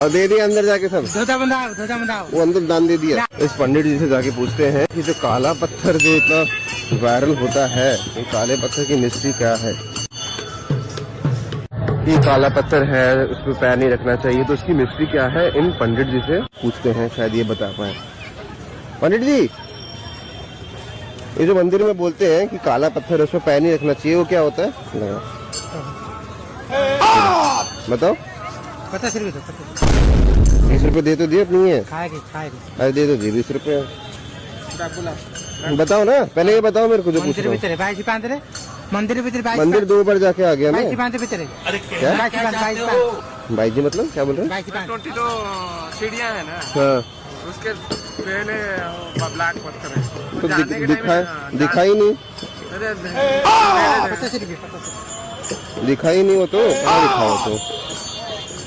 और दे दिया अंदर जाके सब वो अंदर दान दे दिया। इस पंडित जी से जाके पूछते हैं कि जो काला पत्थर जो इतना वायरल होता है, ये काले पत्थर की मिस्ट्री क्या है। कि काला पत्थर है, उस पर पैर नहीं रखना चाहिए, तो उसकी मिस्ट्री क्या है, इन पंडित जी से पूछते हैं, शायद ये बता पाए। पंडित जी, ये जो मंदिर में बोलते हैं कि काला पत्थर, उसमें पैर नहीं रखना चाहिए, वो क्या होता है? बताओ। 20 रुपए दे तो दिए, नहीं है अरे दे दो जी 20 रुपए। बताओ ना, पहले ये बताओ मेरे को जो पूछ रहा हूँ। मंदिर 2 बार जाके आ गया मैं। क्या भाई जी, मतलब क्या बोल रहे हैं? 22 सीढ़ियाँ है ना, हाँ, उसके पहले ब्लैक पत्थर है तो दिखाई नहीं, दिखाई नहीं हो तो कहाँ दिखा हो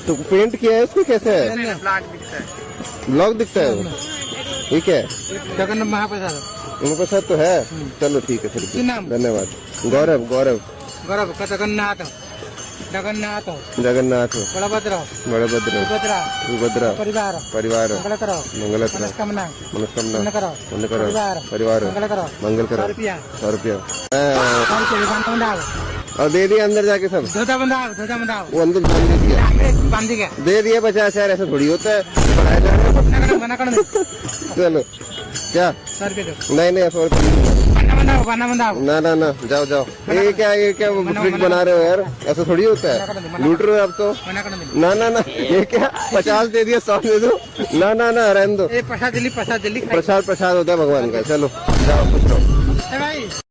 तो पेंट किया है उसको, कैसे है? ब्लैक दिखता है, ब्लॉक दिखता है वो, ठीक है। जगन्नाथ महाप्रसाद उनका साथ तो है। चलो ठीक है, फिर धन्यवाद। गौरव जगन्नाथ जगन्नाथ बलभद्र सुभद्रा परिवार मंगलतर मनस्कामना परिवार मंगल करो। 100 रुपया और दे दिया अंदर जाके सब वो अंदर दान दे दिया 50 यार, ऐसा थोड़ी होता है, बढ़ाया जा रहा है। चलो क्या? नहीं 100 रुपया ना जाओ ये क्या फ्रिज बना रहे हो यार, ऐसा थोड़ी होता है, लूट रहे हो आप तो। ना ये क्या 50 दे दिया, 100 दे दो। ना रहने दो, प्रसाद होता है भगवान का। चलो जाओ, खुश रहो।